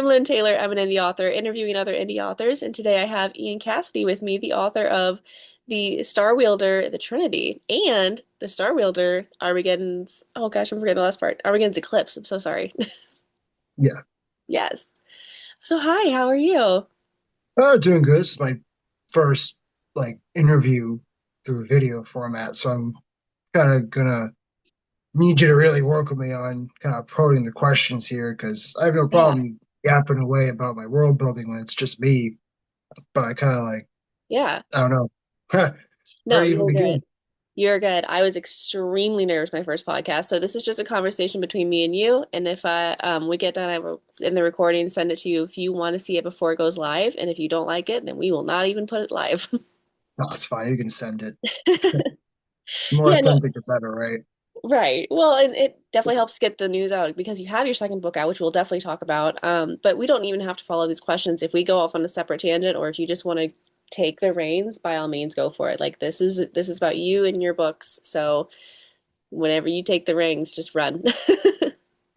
I'm Lynn Taylor. I'm an indie author interviewing other indie authors, and today I have Ian Cassidy with me, the author of the Star Wielder, The Trinity, and the Star Wielder, Armageddon's. Oh gosh, I'm forgetting the last part. Armageddon's Eclipse. I'm so sorry. Yeah. Yes. So hi, how are you? Doing good. This is my first interview through video format, so I'm kind of gonna need you to really work with me on kind of probing the questions here because I have no Yeah. problem yapping away about my world building when it's just me, but I kind of Yeah. I don't know where No, to even you're good. begin. You're good. I was extremely nervous my first podcast, so this is just a conversation between me and you. And if we get done, I will in the recording send it to you if you want to see it before it goes live, and if you don't like it, then we will not even put it live. No, it's fine. You can send it. More Yeah, no, authentic, the better, right? right. Well, and it definitely helps get the news out because you have your second book out, which we'll definitely talk about. But we don't even have to follow these questions. If we go off on a separate tangent, or if you just want to take the reins, by all means, go for it. Like this is about you and your books. So whenever you take the reins, just run.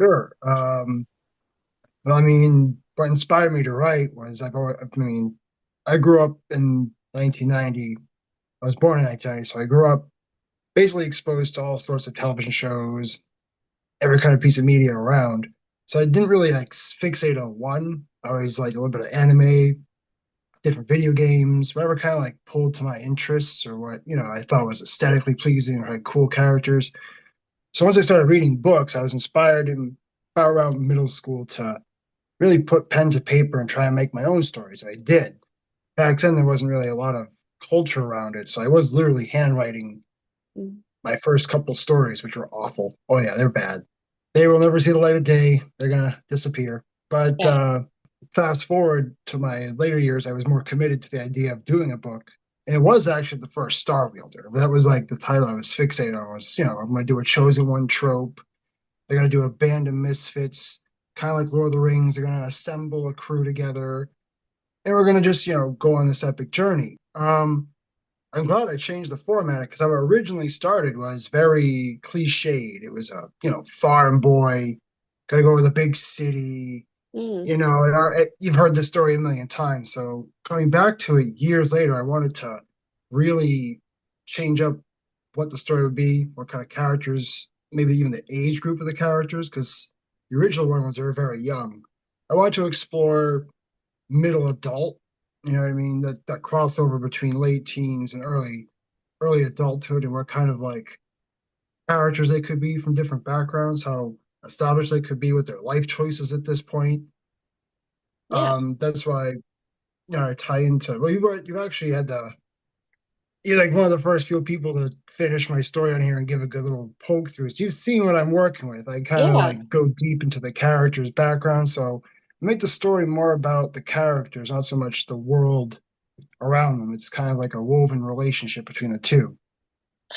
Sure. Well, I mean, what inspired me to write was I grew up in 1990. I was born in 1990, so I grew up basically exposed to all sorts of television shows, every kind of piece of media around. So I didn't really fixate on one. I always like a little bit of anime, different video games, whatever kind of pulled to my interests or what, I thought was aesthetically pleasing or had cool characters. So once I started reading books, I was inspired in about around middle school to really put pen to paper and try and make my own stories. I did. Back then, there wasn't really a lot of culture around it. So I was literally handwriting my first couple stories, which were awful. Oh yeah, they're bad. They will never see the light of day. They're gonna disappear. But Yeah. fast forward to my later years, I was more committed to the idea of doing a book, and it was actually the first Star Wielder. That was like the title I was fixated on. Was I'm going to do a chosen one trope. They're going to do a band of misfits, kind of like Lord of the Rings. They're going to assemble a crew together, and we're going to just go on this epic journey. I'm glad I changed the format because how it originally started was very cliched. It was a farm boy, got to go to the big city. Mm. You've heard this story a million times. So coming back to it years later, I wanted to really change up what the story would be, what kind of characters, maybe even the age group of the characters, because the original one was they were very young. I wanted to explore middle adult. You know what I mean? That crossover between late teens and early adulthood, and what kind of characters they could be from different backgrounds, how established they could be with their life choices at this point. Yeah. That's why I tie into. Well, you actually had the you're like one of the first few people to finish my story on here and give a good little poke through. So you've seen what I'm working with. I kind of Yeah. go deep into the characters' background, so make the story more about the characters, not so much the world around them. It's kind of like a woven relationship between the two.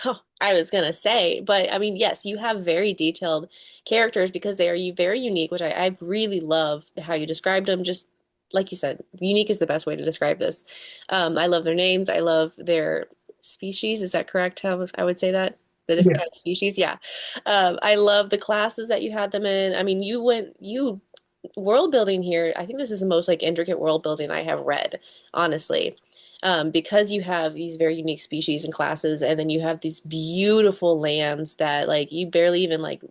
Oh, I was gonna say, but I mean, yes, you have very detailed characters because they are very unique, which I really love how you described them. Just like you said, unique is the best way to describe this. I love their names. I love their species. Is that correct? How I would say that? The different Yeah, kind of species. Yeah. I love the classes that you had them in. I mean, you world building here. I think this is the most like intricate world building I have read, honestly, because you have these very unique species and classes, and then you have these beautiful lands that like you barely even like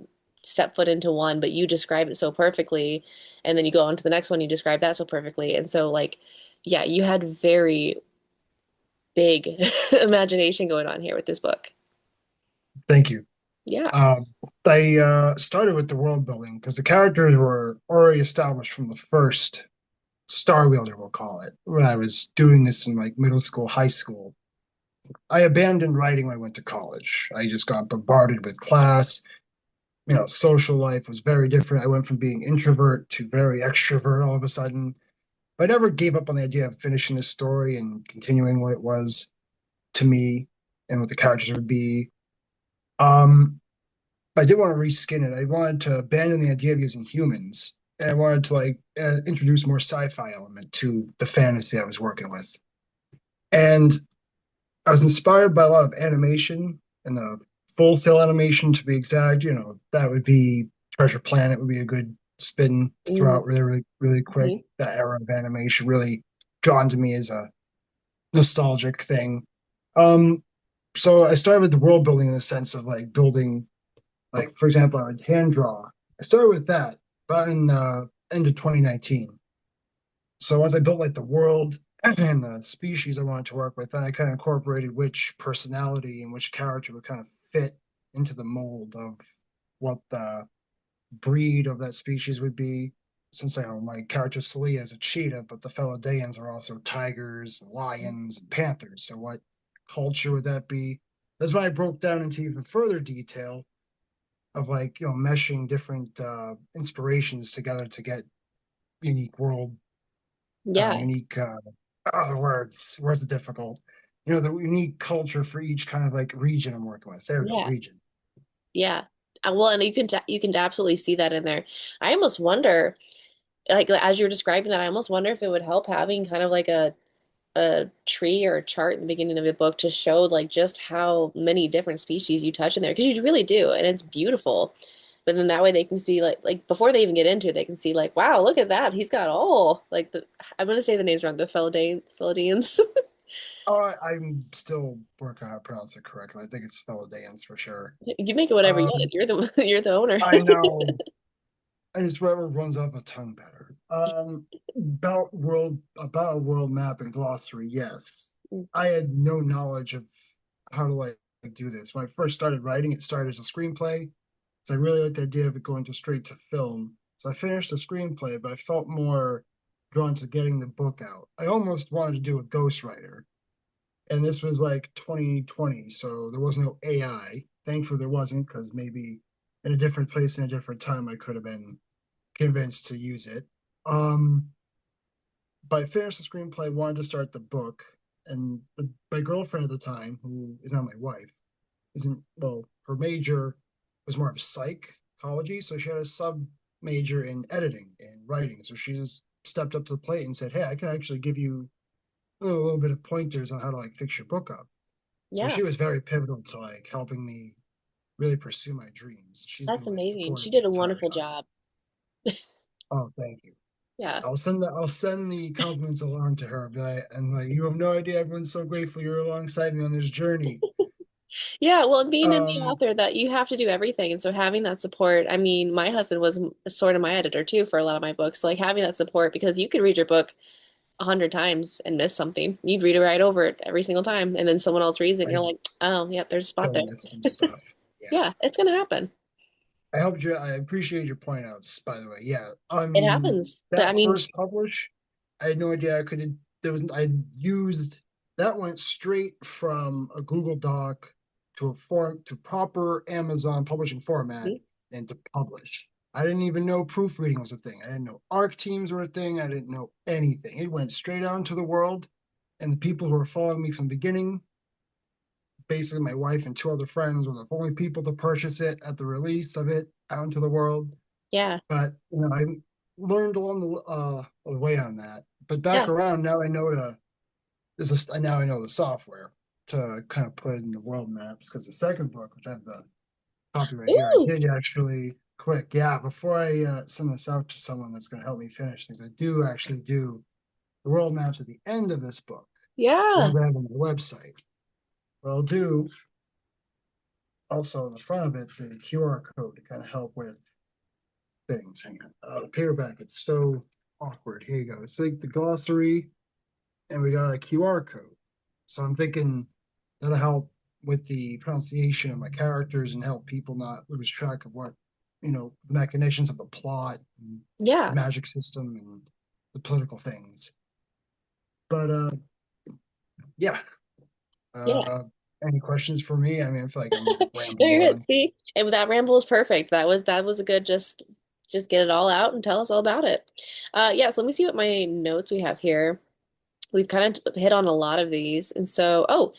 step foot into one, but you describe it so perfectly, and then you go on to the next one, you describe that so perfectly, and so like, yeah, you had very big imagination going on here with this book. thank you. Yeah. Um, they started with the world building because the characters were already established from the first Star Wielder, we'll call it. When I was doing this in middle school, high school, I abandoned writing when I went to college. I just got bombarded with class. Social life was very different. I went from being introvert to very extrovert all of a sudden. But I never gave up on the idea of finishing the story and continuing what it was to me and what the characters would be. Um, I did want to reskin it. I wanted to abandon the idea of using humans, and I wanted to introduce more sci-fi element to the fantasy I was working with. And I was inspired by a lot of animation and the Full Sail animation to be exact. That would be Treasure Planet would be a good spin Ooh. throughout really, really, really quick. Mhm. That era of animation really drawn to me as a nostalgic thing. Um, so I started with the world building in the sense of like building, like for example, I would hand draw. I started with that about in end of 2019. So once I built like the world and the species I wanted to work with, then I kind of incorporated which personality and which character would kind of fit into the mold of what the breed of that species would be. Since I know my character Celia is a cheetah, but the fellow Dayans are also tigers, lions, and panthers. So what culture would that be? That's why I broke down into even further detail of like, meshing different inspirations together to get unique world, Yeah, unique oh, words are difficult. The unique culture for each kind of like region I'm working with. There we go, yeah, region. yeah. Well, and you can absolutely see that in there. I almost wonder, like as you're describing that, I almost wonder if it would help having kind of like a tree or a chart in the beginning of the book to show like just how many different species you touch in there because you really do, and it's beautiful. But then that way they can see like before they even get into it, they can see like, wow, look at that. He's got all like the I'm gonna say the names wrong, the Felidans. Oh, I'm still working on how to pronounce it correctly. I think it's Philadelphians for sure. You make it whatever you want. Um, You're the you're the owner. I know. I just whatever runs off the tongue better. About a world map and glossary. Yes, I had no knowledge of how to like do this. When I first started writing, it started as a screenplay. So I really liked the idea of it going to straight to film. So I finished the screenplay, but I felt more drawn to getting the book out. I almost wanted to do a ghostwriter, and this was like 2020, so there was no AI. Thankfully, there wasn't because maybe in a different place in a different time, I could have been convinced to use it. Um, but I finished the screenplay, wanted to start the book, and my girlfriend at the time, who is now my wife, isn't well. Her major was more of psychology, so she had a sub major in editing and writing. So she just stepped up to the plate and said, "Hey, I can actually give you a little bit of pointers on how to like fix your book up." So Yeah, she was very pivotal to like helping me really pursue my dreams. She's that's been like amazing. She supporting the did a entire wonderful time. job. Oh, thank you. Yeah. I'll send the compliments along to her, and like you have no idea, everyone's so grateful you're alongside me on this journey. Yeah, well, being an the Um, author that you have to do everything. And so having that support, I mean, my husband was sort of my editor too for a lot of my books. Like having that support because you could read your book 100 times and miss something. You'd read it right over it every single time. And then someone else reads it and I you're like, oh, yep, there's a spot still there. missed some stuff. Yeah. Yeah, it's gonna happen. I helped you. I appreciate your point outs, by the way. Yeah. I It mean, happens. But I that mean, first publish, I had no idea I could. I used that went straight from a Google Doc to a form to proper Amazon publishing format and to publish. I didn't even know proofreading was a thing. I didn't know ARC teams were a thing. I didn't know anything. It went straight out into the world, and the people who were following me from the beginning, basically my wife and two other friends, were the only people to purchase it at the release of it out into the world. yeah, But I learned along the way on that. But back yeah. around now, I know to this is now I know the software to kind of put in the world maps because the second book, which I have the copy right here, I Ooh, did actually quick. Yeah, before I send this out to someone that's going to help me finish things, I do actually do the world maps at the end of this book. The yeah, ones I have on my website. What I'll do also on the front of it, the QR code to kind of help with things. Hang on. The paperback, it's so awkward. Here you go. It's like the glossary, and we got a QR code. So I'm thinking that'll help with the pronunciation of my characters and help people not lose track of what, the machinations of the plot, and the yeah, magic system, and the political things. But yeah. yeah. Uh, any questions for me? I mean, I feel like I'm No, rambling you're good. on. See, and that ramble was perfect. That was a good just get it all out and tell us all about it. Yeah, so let me see what my notes we have here. We've kind of hit on a lot of these. And so, oh,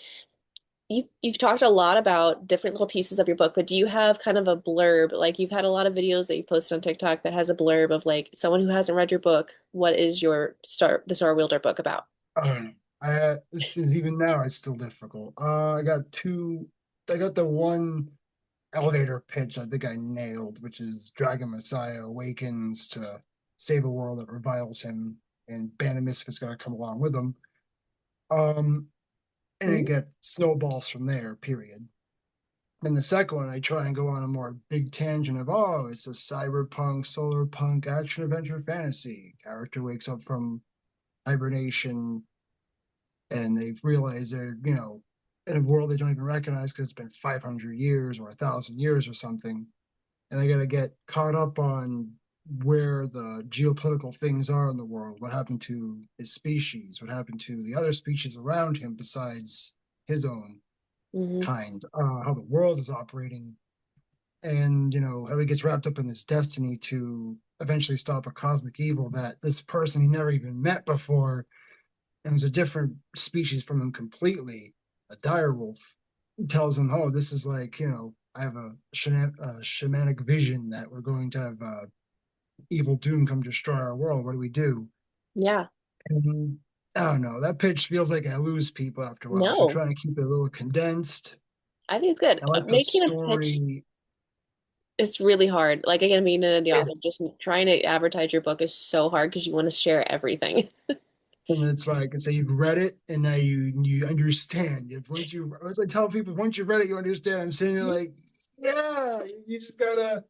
you've talked a lot about different little pieces of your book, but do you have kind of a blurb? Like you've had a lot of videos that you posted on TikTok that has a blurb of like someone who hasn't read your book, what is your Star Wielder book about? I don't know. This is even now it's still difficult. I got two. I got the one. elevator pitch I think I nailed, which is Dragon Messiah awakens to save a world that reviles him, and Band of Misfits got to come along with him. Um, and it Mhm. gets snowballs from there. Period. Then the second one, I try and go on a more big tangent of, oh, it's a cyberpunk, solar punk, action adventure fantasy. Character wakes up from hibernation and they've realized they're, in a world they don't even recognize because it's been 500 years or 1,000 years or something. And they got to get caught up on where the geopolitical things are in the world. What happened to his species? What happened to the other species around him besides his own Mhm. kind? How the world is operating, and how he gets wrapped up in this destiny to eventually stop a cosmic evil that this person he never even met before and was a different species from him completely, a dire wolf, tells him, oh, this is like, I have a shamanic vision that we're going to have evil doom come destroy our world. What do we do? Yeah. And I don't know, that pitch feels like I lose people after a while, so I'm No, trying to keep it a little condensed. I think it's good. I like the Making a pitch story. is really hard. Like again, being in the office, just It's trying to advertise your book is so hard because you want to share everything. And it's like, say you've read it and now you understand. If once I tell people, once you've read it, you understand. I'm saying you're like, yeah, you just gotta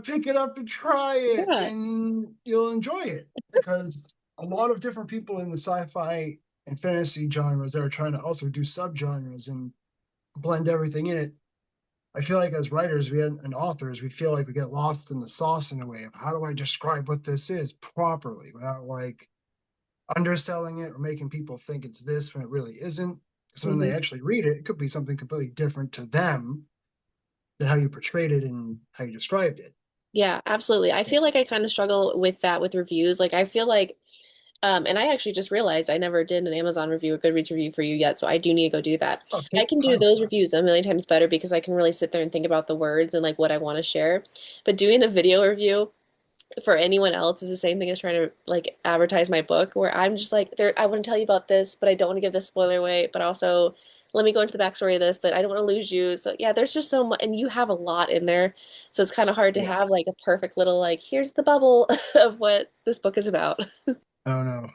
pick it up and try it, Yeah. and you'll enjoy it. Because a lot of different people in the sci-fi and fantasy genres that are trying to also do subgenres and blend everything in it. I feel like as writers, and authors, we feel like we get lost in the sauce in a way of how do I describe what this is properly without like underselling it or making people think it's this when it really isn't. So when they Hmm. actually read it, it could be something completely different to them than how you portrayed it and how you described it. Yeah, absolutely. I feel like I kind of struggle with that with reviews. Like I feel like and I actually just realized I never did an Amazon review, a Goodreads review for you yet, so I do need to go do that. Okay, I can do fine. those reviews a million times better because I can really sit there and think about the words and like what I want to share. But doing a video review for anyone else is the same thing as trying to like advertise my book, where I'm just like, there, I want to tell you about this, but I don't want to give this spoiler away, but also let me go into the backstory of this, but I don't want to lose you. So yeah, there's just so much, and you have a lot in there, so it's kind of hard to Yeah, have like a perfect little like, here's the bubble of what this book is about. I don't know.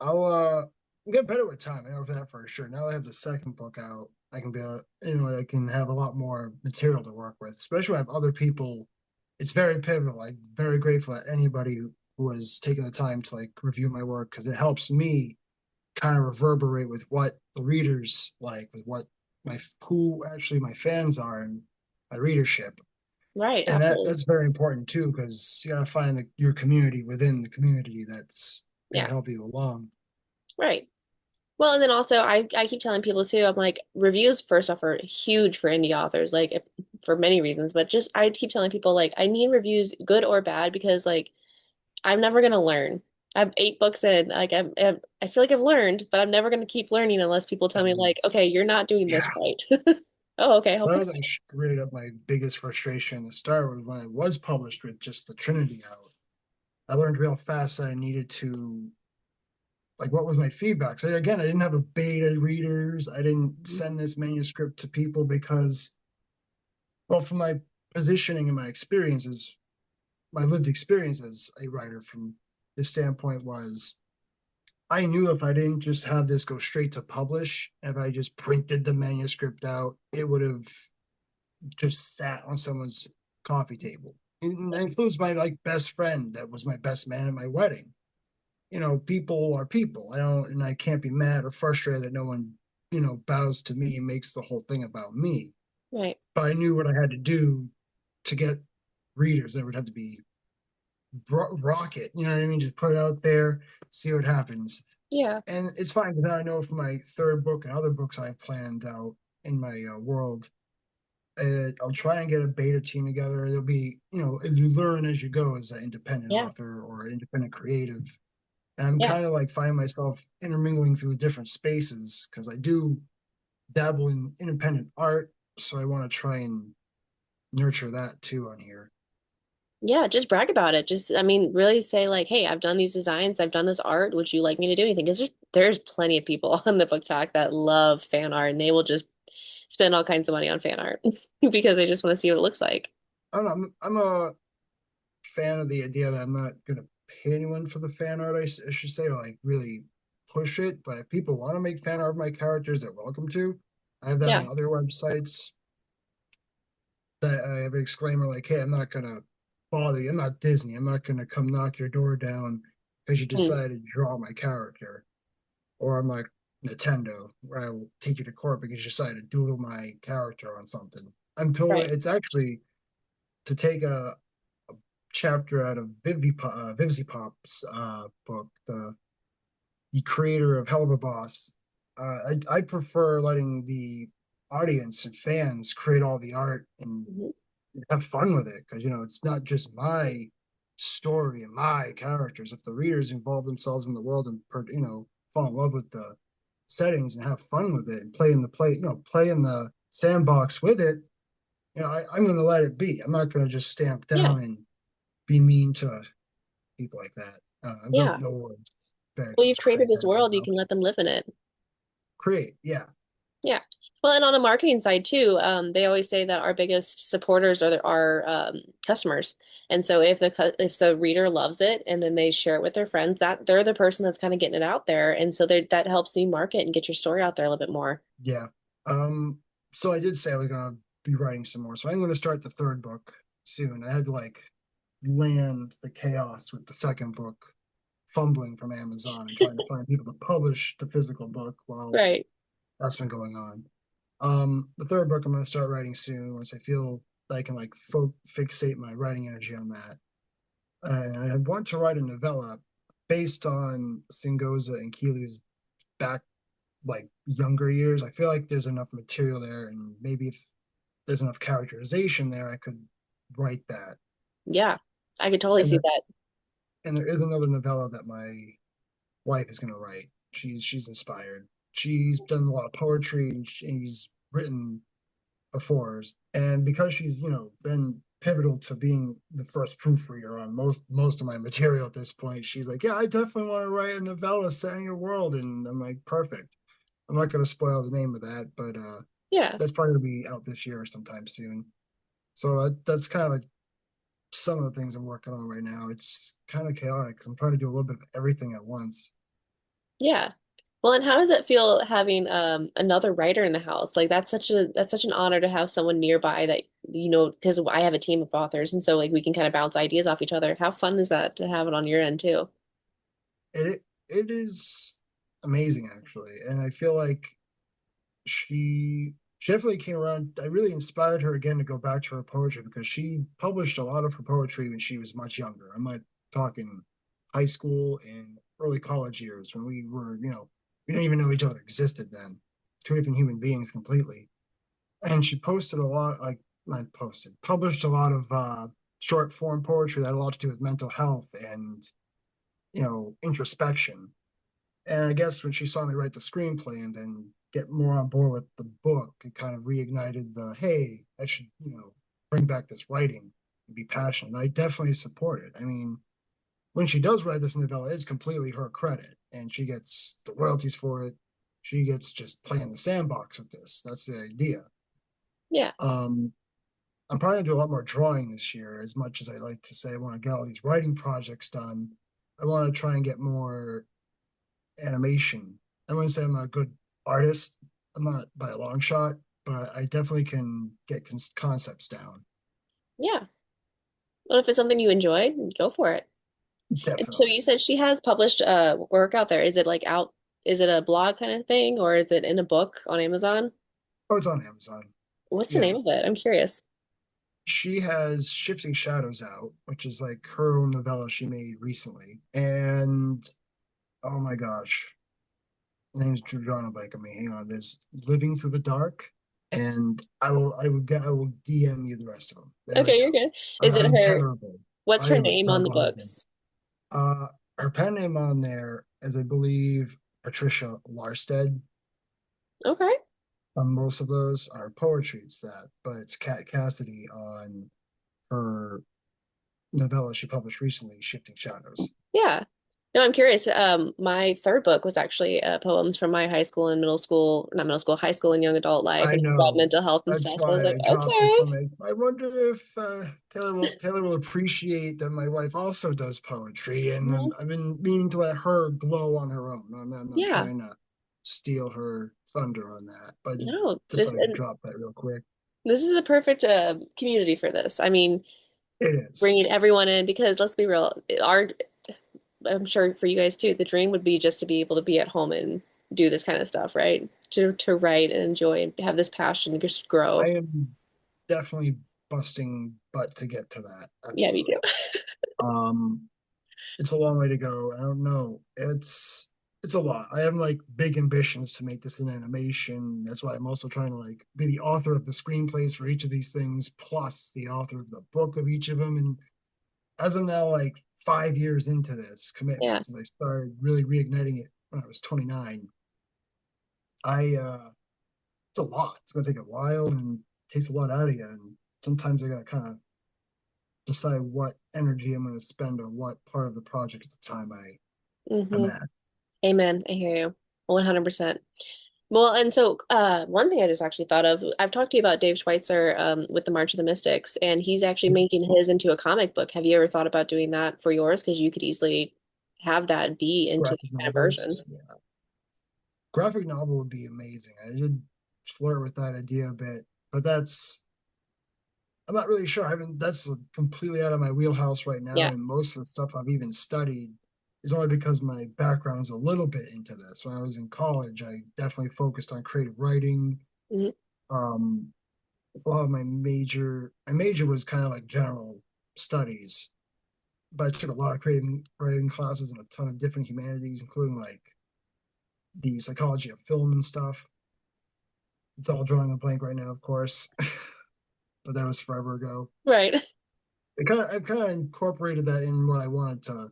I'll get better with time. I know for that for sure. Now that I have the second book out, I can I can have a lot more material to work with, especially when I have other people. It's very pivotal. I'm very grateful that anybody who has taken the time to like review my work because it helps me kind of reverberate with what the readers like, with what my who actually my fans are and my readership. Right, And absolutely. that's very important too, because you got to find your community within the community that's going Yeah, to help you along. right. Well, and then also I keep telling people too, I'm like reviews first off are huge for indie authors, like for many reasons, but just I keep telling people like I need reviews, good or bad, because like I'm never gonna learn. I'm 8 books in, like I feel like I've learned, but I'm never gonna keep learning unless people tell That me like, okay, was, you're not doing this yeah, right. Oh, okay, I'll that fix was like it. straight up my biggest frustration in the start was when it was published with just the Trinity out. I learned real fast that I needed to like what was my feedback. So again, I didn't have a beta readers. I didn't send this manuscript to people because, well, from my positioning and my experiences, my lived experience as a writer from this standpoint was I knew if I didn't just have this go straight to publish, if I just printed the manuscript out, it would have just sat on someone's coffee table. And that includes my like best friend that was my best man at my wedding. People are people. I can't be mad or frustrated that no one, bows to me and makes the whole thing about me. Right. But I knew what I had to do to get readers. There would have to be rocket. You know what I mean? Just put it out there, see what happens. Yeah. And it's fine because now I know for my third book and other books I've planned out in my world, I'll try and get a beta team together. There'll be, you learn as you go as an independent Yeah. author or independent creative. And I'm Yeah. kind of like finding myself intermingling through different spaces because I do dabble in independent art. So I want to try and nurture that too on here. Yeah, just brag about it. Just, I mean, really say like, "Hey, I've done these designs, I've done this art. Would you like me to do anything?" Because there's plenty of people on the book talk that love fan art, and they will just spend all kinds of money on fan art because they just want to see what it looks like. I don't know. I'm a fan of the idea that I'm not gonna pay anyone for the fan art. I should say, or like really push it. But if people want to make fan art of my characters, they're welcome to. I have that Yeah. on other websites that I have a disclaimer like, "Hey, I'm not gonna bother you. I'm not Disney. I'm not gonna come knock your door down because you Mm, decided to draw my character." Or I'm like Nintendo, where I will take you to court because you decided to doodle my character on something. I'm totally. right. It's actually to take a chapter out of Vivzipop's book, the creator of Hell of a Boss. I prefer letting the audience and fans create all the art and Mhm. have fun with it because it's not just my story and my characters. If the readers involve themselves in the world and fall in love with the settings and have fun with it and play in the sandbox with it, I'm going to let it be. I'm not going to just stamp Yeah. down and be mean to people like that. I don't Yeah. know what's better to Well, you've just created create this everything world, you now. can let them live in it. Create, yeah, Yeah. Well, and on a marketing side too, they always say that our biggest supporters are our customers. And so if the reader loves it and then they share it with their friends, that they're the person that's kind of getting it out there. And so that helps you market and get your story out there a little bit more. yeah. Um, so I did say I was going to be writing some more. So I'm going to start the third book soon. I had to like land the chaos with the second book, fumbling from Amazon and trying to find people to publish the physical book while Right. that's been going on. The third book I'm going to start writing soon once I feel that I can like fixate my writing energy on that. And I want to write a novella based on Singoza and Keelu's back like younger years. I feel like there's enough material there, and maybe if there's enough characterization there, I could write that. Yeah. I could totally And see there, that. and there is another novella that my wife is going to write. She's inspired. She's done a lot of poetry and she's written before, and because she's been pivotal to being the first proofreader on most of my material at this point, she's like, yeah, I definitely want to write a novella set in your world, and I'm like, perfect. I'm not going to spoil the name of that, but Yeah. that's probably going to be out this year or sometime soon. So that's kind of like some of the things I'm working on right now. It's kind of chaotic. I'm trying to do a little bit of everything at once. Yeah. Well, and how does it feel having another writer in the house? Like that's such an honor to have someone nearby that because I have a team of authors and so like we can kind of bounce ideas off each other. How fun is that to have it on your end too? It is amazing actually, and I feel like she definitely came around. I really inspired her again to go back to her poetry because she published a lot of her poetry when she was much younger. I'm like talking high school and early college years when we didn't even know each other existed then. Two different human beings completely. And she posted a lot, like not posted, published a lot of short form poetry that had a lot to do with mental health and introspection. And I guess when she saw me write the screenplay and then get more on board with the book, it kind of reignited the hey, I should, bring back this writing and be passionate. And I definitely support it. I mean, when she does write this novella, it's completely her credit, and she gets the royalties for it. She gets just playing the sandbox with this. That's the idea. Yeah. Um, I'm probably gonna do a lot more drawing this year. As much as I like to say I want to get all these writing projects done, I want to try and get more animation. I wouldn't say I'm a good artist. I'm not by a long shot, but I definitely can get concepts down. Yeah. Well, if it's something you enjoyed, go for it. And so Definitely. you said she has published work out there. Is it like out, is it a blog kind of thing or is it in a book on Amazon? Oh, it's on Amazon. What's the Yeah. name of it? I'm curious. She has Shifting Shadows out, which is like her own novella she made recently. And oh my gosh, name's drawing a blank on me. Hang on. There's Living Through the Dark. And I will DM you the rest of them. There we Okay, you're go. good. Is it I'm her, terrible. what's I her am a name on the terrible writer. books? Uh, her pen name on there is, I believe, Patricia Larsted. Okay. Most of those are poetry. It's that, but it's Cassidy on her novella she published recently, Shifting Shadows. Yeah. No, I'm curious. My third book was actually poems from my high school and middle school, not middle school, high school and young adult life, I and about know. mental health and That's stuff. So I was why like, I dropped this. okay. I'm like, I wonder if Taylor will appreciate that my wife also does poetry, and then Mhm. I've been meaning to let her glow on her own. I'm not Yeah. trying to steal her thunder on that, but I just No, decided to drop that real quick. this is the perfect community for this. I mean, It is. bringing everyone in because let's be real, I'm sure for you guys too, the dream would be just to be able to be at home and do this kind of stuff, right? To write and enjoy and have this passion just I grow. am definitely busting butt to get to that. Yeah, me too. Absolutely. Um, it's a long way to go. I don't know. It's a lot. I have like big ambitions to make this an animation. That's why I'm also trying to like be the author of the screenplays for each of these things, plus the author of the book of each of them. And as I'm now like 5 years into this Yeah. commitment, since I started really reigniting it when I was 29, I it's a lot. It's gonna take a while and takes a lot out of you. And sometimes I gotta kind of decide what energy I'm gonna spend on what part of the project at the time I'm hmm at. Amen. I hear you. 100%. Well, and so one thing I just actually thought of, I've talked to you about Dave Schweitzer with the March of the Mystics, and he's actually making his into a comic book. Have you ever thought about doing that for yours? Because you could easily have that be into that Graphic kind of version. novels. Yeah. Graphic novel would be amazing. I did flirt with that idea a bit, but I'm not really sure. I haven't that's completely out of my wheelhouse right now, Yeah. and most of the stuff I've even studied is only because my background is a little bit into this. When I was in college, I definitely focused on creative writing. hmm Um, a lot of my major was kind of like general studies, but I took a lot of creative writing classes and a ton of different humanities, including like the psychology of film and stuff. It's all drawing a blank right now, of course, but that was forever ago. Right. I kind of incorporated that in what I wanted to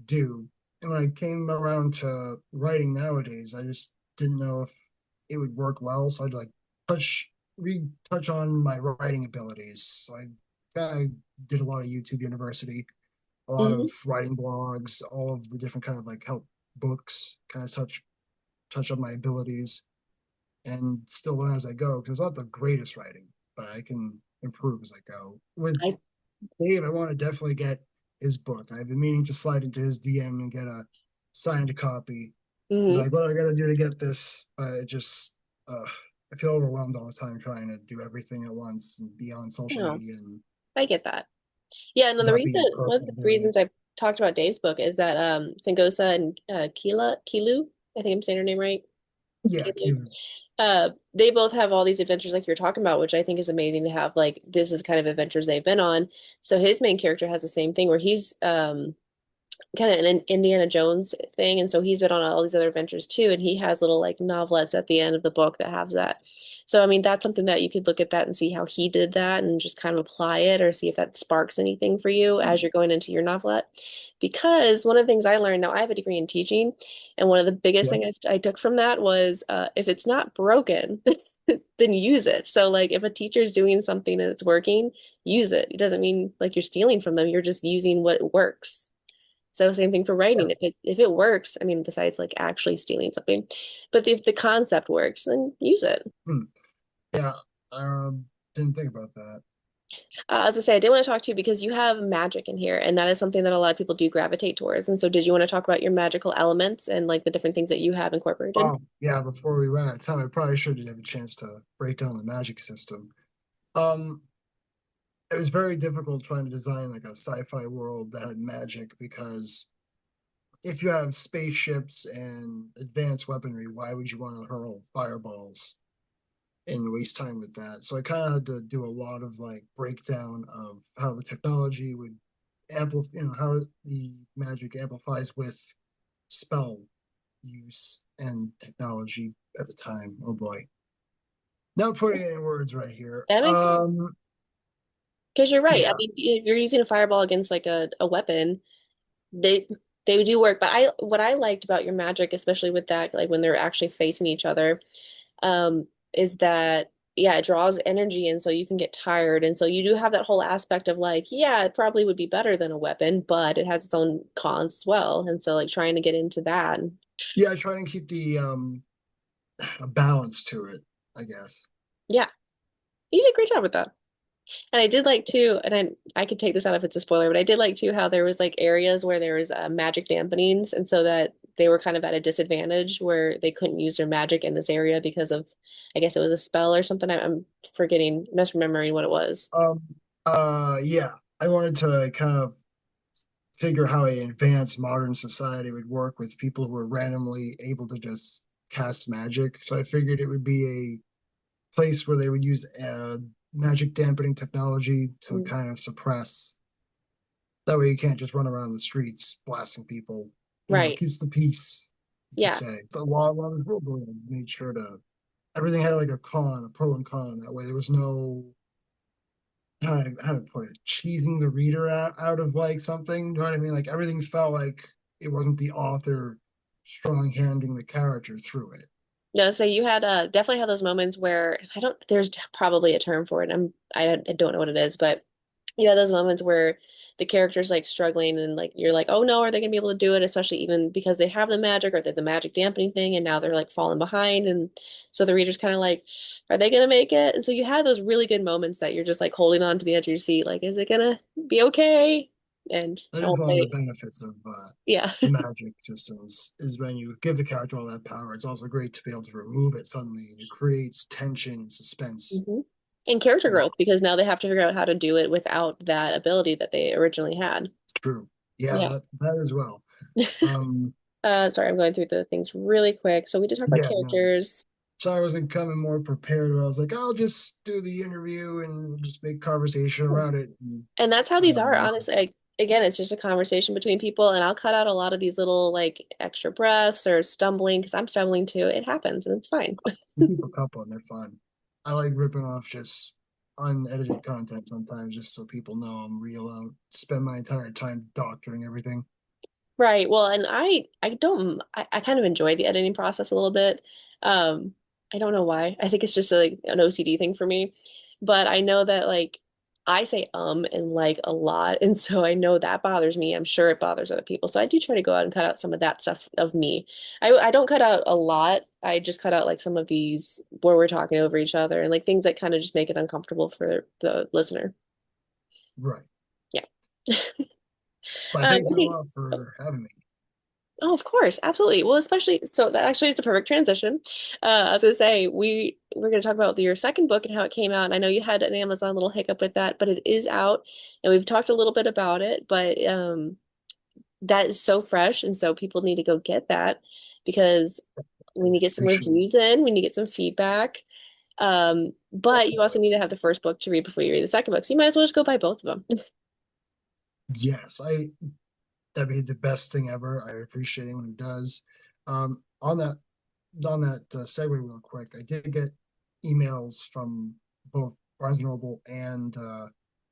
do, and when I came around to writing nowadays, I just didn't know if it would work well. So I'd like retouch on my writing abilities. So I did a lot of YouTube University, a lot of hmm writing blogs, all of the different kind of like help books, kind of touch up my abilities and still learn as I go because it's not the greatest writing, but I can improve as I go. With I Dave, I want to definitely get his book. I've been meaning to slide into his DM and get a signed copy. hmm Like, what do I got to do to get this? But it just, I feel overwhelmed all the time trying to do everything at once and be on social No, media and I get that. Yeah, and then the without reason being one of personal the doing it. reasons I talked about Dave's book is that Sengosa and Kilu, I think I'm saying her name right. Yeah, Kilu. They both have all these adventures like you're talking about, which I think is amazing to have. Like this is kind of adventures they've been on. So his main character has the same thing where he's kind of an Indiana Jones thing, and so he's been on all these other adventures too, and he has little like novelettes at the end of the book that have that. So I mean, that's something that you could look at that and see how he did that and just kind of apply it or see if that sparks anything for you as you're going into your novelette. Because one of the things I learned, now I have a degree in teaching, and one of the biggest Yeah. things I took from that was if it's not broken, then use it. So like if a teacher's doing something and it's working, use it. It doesn't mean like you're stealing from them, you're just using what works. So same thing for Yeah. writing. If it works, I mean, besides like actually stealing something, but if the concept works, then use it. Hmm. Yeah. Didn't think about that. As I say, I did want to talk to you because you have magic in here, and that is something that a lot of people do gravitate towards. And so, did you want to talk about your magical elements and like the different things that you have incorporated? Oh, yeah. Before we ran out of time, I probably should have a chance to break down the magic system. Um, it was very difficult trying to design like a sci-fi world that had magic because if you have spaceships and advanced weaponry, why would you want to hurl fireballs and waste time with that? So I kind of had to do a lot of like breakdown of how the technology would amplify, how the magic amplifies with spell use and technology at the time. Oh boy. Now putting it in words right here. That makes sense. Because you're right. I Yeah. mean, if you're using a fireball against like a weapon, they they do work. But I what I liked about your magic, especially with that, like when they're actually facing each other, is that yeah, it draws energy, and so you can get tired. And so you do have that whole aspect of like, yeah, it probably would be better than a weapon, but it has its own cons as well. And so like trying to get into that. Yeah, I try and keep the a balance to it, I guess. Yeah, you did a great job with that. And I did like too, and I could take this out if it's a spoiler, but I did like too how there was like areas where there was magic dampenings, and so that they were kind of at a disadvantage where they couldn't use their magic in this area because of, I guess it was a spell or something. I'm forgetting, misremembering what it was. Um, yeah, I wanted to kind of figure how an advanced modern society would work with people who are randomly able to just cast magic. So I figured it would be a place where they would use magic dampening technology to Mm. kind of suppress. That way, you can't just run around the streets blasting people. Right. Keeps the peace, you could Yeah. say. But while I was role playing, I made sure to everything had like a pro and con. That way, there was no how to put it, cheesing the reader out of like something. You know what I mean? Like everything felt like it wasn't the author strong handing the character through it. No, so you had definitely have those moments where I don't, there's probably a term for it. I don't know what it is, but you have those moments where the character's like struggling and like you're like, oh no, are they gonna be able to do it? Especially even because they have the magic or they have the magic dampening thing, and now they're like falling behind, and so the reader's kind of like, are they gonna make it? And so you have those really good moments that you're just like holding on to the edge of your seat, like, is it gonna be okay? And That I is won't one of the say, benefits of yeah. the magic systems is when you give the character all that power, it's also great to be able to remove it suddenly. It creates tension and suspense. Hmm. And character You know, growth because now they have to figure out how to do it without that ability that they originally had. it's true. Yeah, Yeah. that as well. Um, Sorry, I'm going through the things really quick. So we did talk about yeah, no. characters. So I wasn't coming more prepared. I was like, I'll just do the interview and we'll just make conversation around it. And, And that's how these are, this honestly. is Like, again, it's just a conversation between people, and I'll cut out a lot of these little like extra breaths or stumbling because I'm stumbling too. It happens, and it's fine. we keep a couple and they're fun. I like ripping off just unedited content sometimes just so people know I'm real. I don't spend my entire time doctoring everything. Right. Well, and I don't I kind of enjoy the editing process a little bit. Um, I don't know why. I think it's just like an OCD thing for me. But I know that like I say and like a lot, and so I know that bothers me. I'm sure it bothers other people. So I do try to go out and cut out some of that stuff of me. I don't cut out a lot. I just cut out like some of these where we're talking over each other and like things that kind of just make it uncomfortable for the listener. Right. Yeah. But thank you a Okay. lot for having me. Oh, of course, absolutely. Well, especially so that actually is a perfect transition. I was gonna say we're gonna talk about your second book and how it came out. And I know you had an Amazon little hiccup with that, but it is out, and we've talked a little bit about it. But that is so fresh, and so people need to go get that because we need to get some Appreciate it. reviews in. We need to get some feedback. But you also need to have the first book to read before you read the second book. So you might as well just go buy both of them. Yes, I that'd be the best thing ever. I appreciate anyone who does. Um, on that segue real quick, I did get emails from both Barnes and Noble and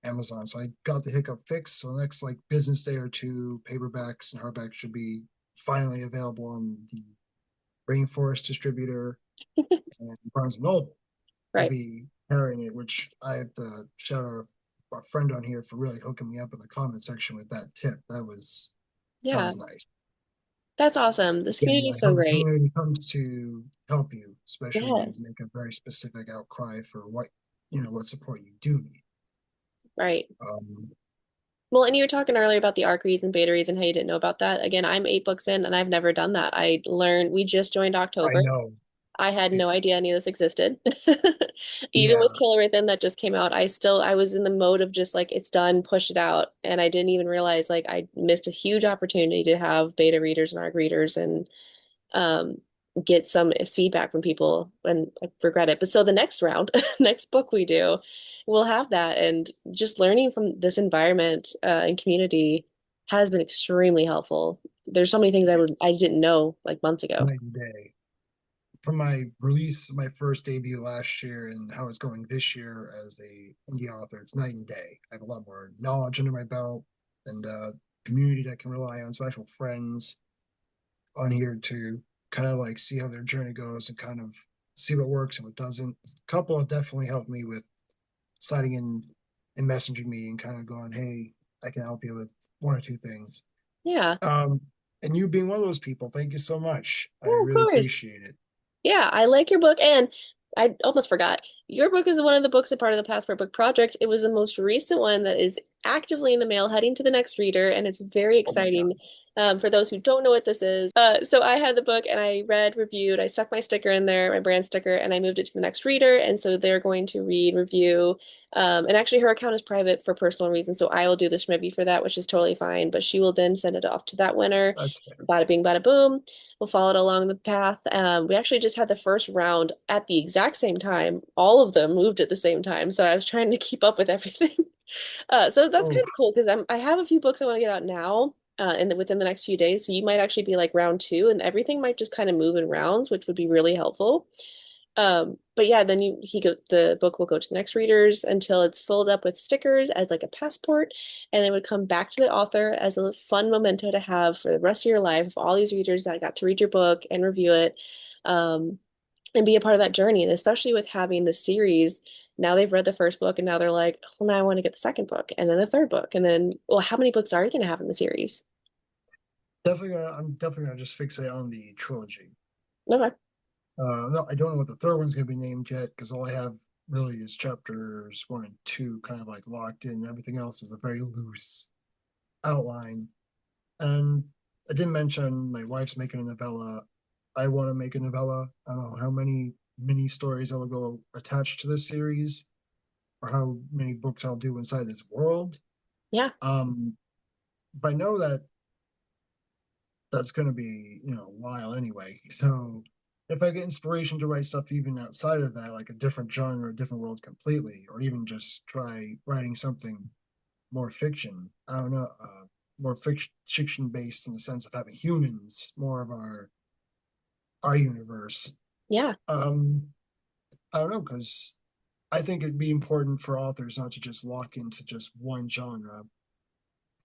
Amazon, so I got the hiccup fixed. So the next like business day or two, paperbacks and hardbacks should be finally available on the Rainforest distributor, and Barnes and Noble will Right. be carrying it. Which I have to shout out our friend on here for really hooking me up in the comment section with that tip. That Yeah, was nice. that's awesome. This Again, community is so the great. community comes to help you, especially when Yeah, you make a very specific outcry for what support you do need. right. Um, Well, and you were talking earlier about the ARC reads and beta reads and how you didn't know about that. Again, I'm 8 books in and I've never done that. I learned, we just joined I October. know. I had It, no idea any of this existed. Even with yeah, Killer Within that just came out, I was in the mode of just like, it's done, push it out. And I didn't even realize like I missed a huge opportunity to have beta readers and ARC readers and um, get some feedback from people and I regret it. But so the next round, next book we do, we'll have that. And just learning from this environment and community has been extremely helpful. There's so many things I didn't know like months ago. night and day. From my release of my first debut last year and how it's going this year as a indie author, it's night and day. I have a lot more knowledge under my belt and community that I can rely on, special friends on here to kind of like see how their journey goes and kind of see what works and what doesn't. A couple have definitely helped me with sliding in and messaging me and kind of going, "Hey, I can help you with one or two things." Yeah. Um, and you being one of those people, thank you so much. I Oh, of really course. appreciate it. Yeah, I like your book, and I almost forgot. Your book is one of the books a part of the Passport Book Project. It was the most recent one that is actively in the mail, heading to the next reader, and it's very Oh my God, exciting. For those who don't know what this is, so I had the book and I read, reviewed, I stuck my sticker in there, my brand sticker, and I moved it to the next reader. And so they're going to read, review, and actually her account is private for personal reasons, so I will do this review for that, which is totally fine. But she will then send it off to that winner. that's fair. Bada bing, bada boom. We'll follow it along the path. We actually just had the first round at the exact same time. All of them moved at the same time, so I was trying to keep up with everything. So that's Oh, kind of cool because I have a few books I want to get out now, and within the next few days. So you might actually be like round two, and everything might just kind of move in rounds, which would be really helpful. But yeah, then the book will go to the next readers until it's filled up with stickers as like a passport, and then would come back to the author as a fun memento to have for the rest of your life of all these readers that got to read your book and review it, um, and be a part of that journey. And especially with having the series, now they've read the first book and now they're like, well, now I want to get the second book and then the third book. And then, well, how many books are you going to have in the series? I'm definitely gonna just fixate on the trilogy. Okay. No, I don't know what the third one's gonna be named yet because all I have really is chapters one and two, kind of like locked in. Everything else is a very loose outline. And I didn't mention my wife's making a novella. I want to make a novella. I don't know how many mini stories I will go attached to this series or how many books I'll do inside this world. Yeah. Um, but I know that that's going to be, a while anyway. So if I get inspiration to write stuff even outside of that, like a different genre, a different world completely, or even just try writing something more fiction, I don't know, more fiction based in the sense of having humans, more of our universe. Yeah. Um, I don't know, because I think it'd be important for authors not to just lock into just one genre,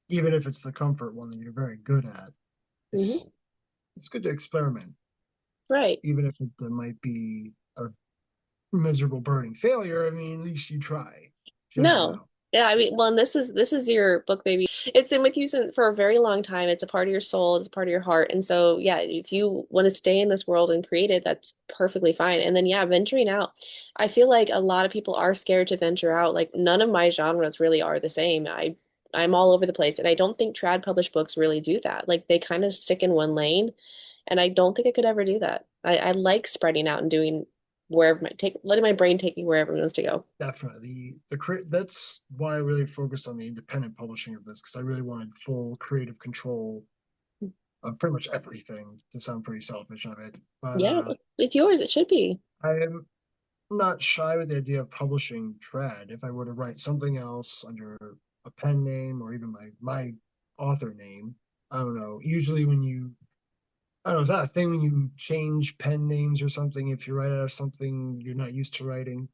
even if it's the comfort one that you're very good at. Hmm. It's it's good to experiment, Right. even if it might be a miserable burning failure. I mean, at least you try. You never No. know. Yeah, I mean, well, and this is your book, baby. It's been with you since for a very long time. It's a part of your soul, it's a part of your heart. And so, yeah, if you want to stay in this world and create it, that's perfectly fine. And then, yeah, venturing out. I feel like a lot of people are scared to venture out. Like none of my genres really are the same. I'm all over the place, and I don't think trad published books really do that. Like they kind of stick in one lane, and I don't think I could ever do that. I like spreading out and doing wherever letting my brain take me wherever it wants to go. Definitely, that's why I really focused on the independent publishing of this because I really wanted full creative control of pretty much everything. To sound pretty selfish of it, but Yeah, it's yours. It should be. I'm not shy with the idea of publishing trad. If I were to write something else under a pen name or even my author name, I don't know. Usually when I don't know, is that a thing when you change pen names or something if you write out of something you're not used to writing?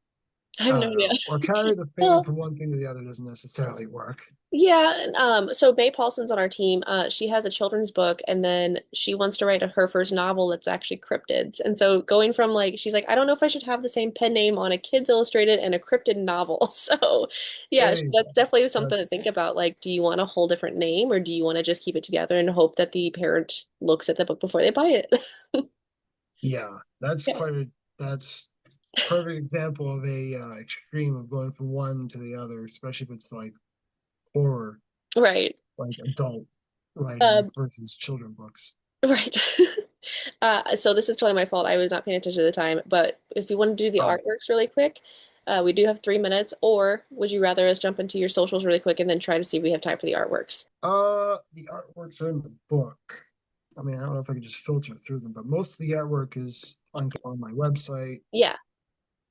I I have no don't idea. know. Or carry the fame Well, from one thing to the other doesn't necessarily work. yeah. So May Paulson's on our team. She has a children's book, and then she wants to write her first novel that's actually cryptids. And so going from like, she's like, I don't know if I should have the same pen name on a Kids Illustrated and a cryptid novel. So, yeah, Hey, that's definitely something to that's think about. Like, do you want a whole different name, or do you want to just keep it together and hope that the parent looks at the book before they buy it? yeah, that's Yeah. quite a that's perfect example of a extreme of going from one to the other, especially if it's like horror, Right. like adult writing Um, versus children books. right. So this is totally my fault. I was not paying attention at the time. But if you want to do the Oh, artworks really quick, we do have 3 minutes. Or would you rather us jump into your socials really quick and then try to see if we have time for the artworks? the artworks are in the book. I mean, I don't know if I could just filter through them, but most of the artwork is on my website, Yeah.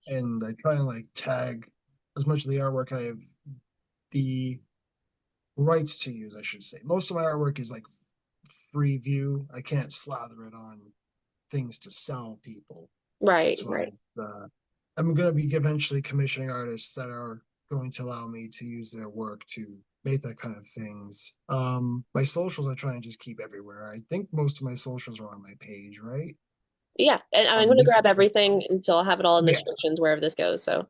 and I try and like tag as much of the artwork I have the rights to use, I should say. Most of my artwork is like free view. I can't slather it on things to sell people. Right. That's why Right. I'm going to be eventually commissioning artists that are going to allow me to use their work to make that kind of things. My socials I try and just keep everywhere. I think most of my socials are on my page, right? Yeah, and I'm on going to this grab particular. everything, and so I'll have it all in the Yeah, descriptions wherever this goes. So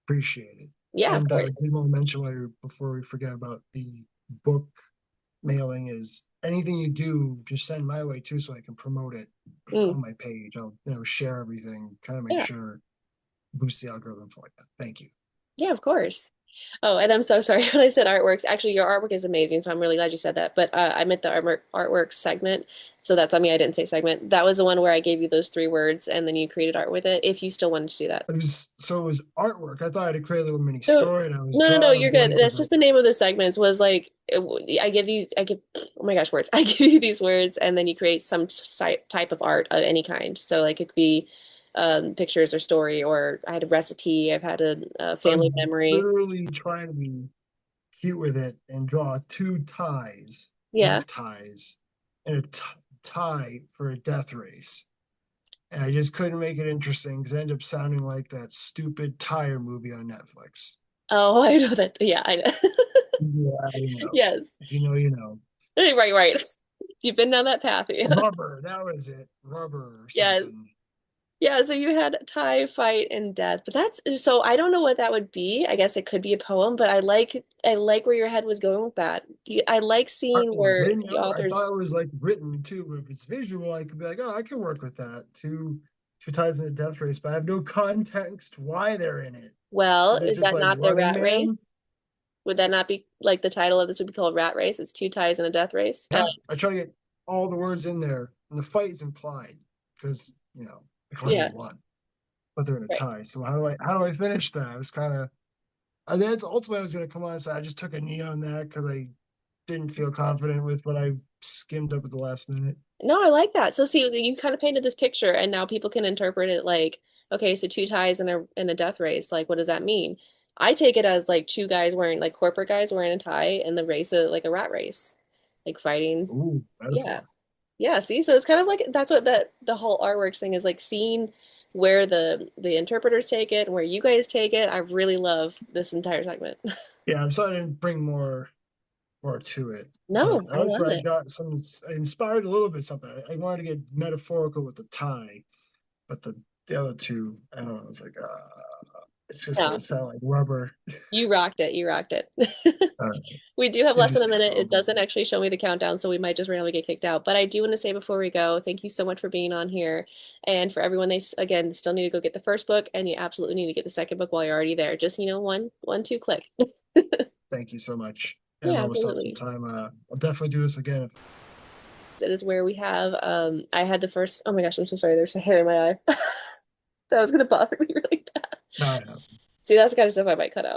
appreciate it. yeah, of And course. did want to mention before we forget about the book mailing is anything you do, just send my way too, so I can promote it Mm, on my page. I'll share everything, kind of make yeah, sure boost the algorithm for you. Thank you. yeah, of course. Oh, and I'm so sorry when I said artworks. Actually, your artwork is amazing, so I'm really glad you said that. But I meant the artwork segment. So that's on me. I didn't say segment. That was the one where I gave you those three words, and then you created art with it. If you still wanted to do that. It was artwork. I thought I had to create a little mini No, story, and I was no, drawing a you're good. blank with That's it. just the name of the segments. Was like I give these. I give. Oh my gosh, words. I give you these words, and then you create some type of art of any kind. So like it could be pictures or story, or I had a recipe. I've had a I was family memory. literally trying to be cute with it and draw two ties, Yeah. neckties, and a tie for a death race. And I just couldn't make it interesting because it ended up sounding like that stupid tire movie on Netflix. Oh, I know that. Yeah, I know. Yeah, I know. Yes. If you know, you know. Right, right. You've been down that path. Yeah. Rubber, that was it. Rubber or Yes. something. Yeah, so you had tie, fight, and death. But that's so I don't know what that would be. I guess it could be a poem, but I like where your head was going with that. I like seeing I where didn't the know. I thought authors, it was like written too, but if it's visual, I could be like, oh, I can work with that. Two ties in a death race, but I have no context why they're in it. well, Is it is just that like not the Running rat race? Man? Would that not be like the title of this would be called Rat Race? It's two ties and a death race. Yeah, I try to get all the words in there, and the fight is implied because there's only Yeah, one, but they're in a right. tie. So how do I finish that? I was kind of. And then ultimately I was going to come on and say I just took a knee on that because I didn't feel confident with what I skimmed up at the last minute. No, I like that. So see, you kind of painted this picture, and now people can interpret it like, okay, so two ties and a death race. Like, what does that mean? I take it as like two guys wearing like corporate guys wearing a tie, and the race like a rat race, like fighting. Ooh, Yeah, metaphor. yeah. See, so it's kind of like that's what the whole artworks thing is like seeing where the interpreters take it and where you guys take it. I really love this entire segment. Yeah, I'm sorry I didn't bring more to it, but No, I I like love where I it. got some inspired a little bit something. I wanted to get metaphorical with the tie, but the other two, I don't know. It's like it's just Yeah, gonna sound like rubber. you rocked it. You rocked it. Uh, We do have if less you than a say minute. so. It doesn't actually show me the countdown, so we might just randomly get kicked out. But I do want to say before we go, thank you so much for being on here. And for everyone, again still need to go get the first book, and you absolutely need to get the second book while you're already there. Just, one, two, click. Thank you so much. And Yeah, I almost have some absolutely. time. I'll definitely do this again. It is where we have, I had the first, oh my gosh, I'm so sorry. There's a hair in my eye. That was gonna bother me really bad. No, See, that's the kind of stuff I might cut out.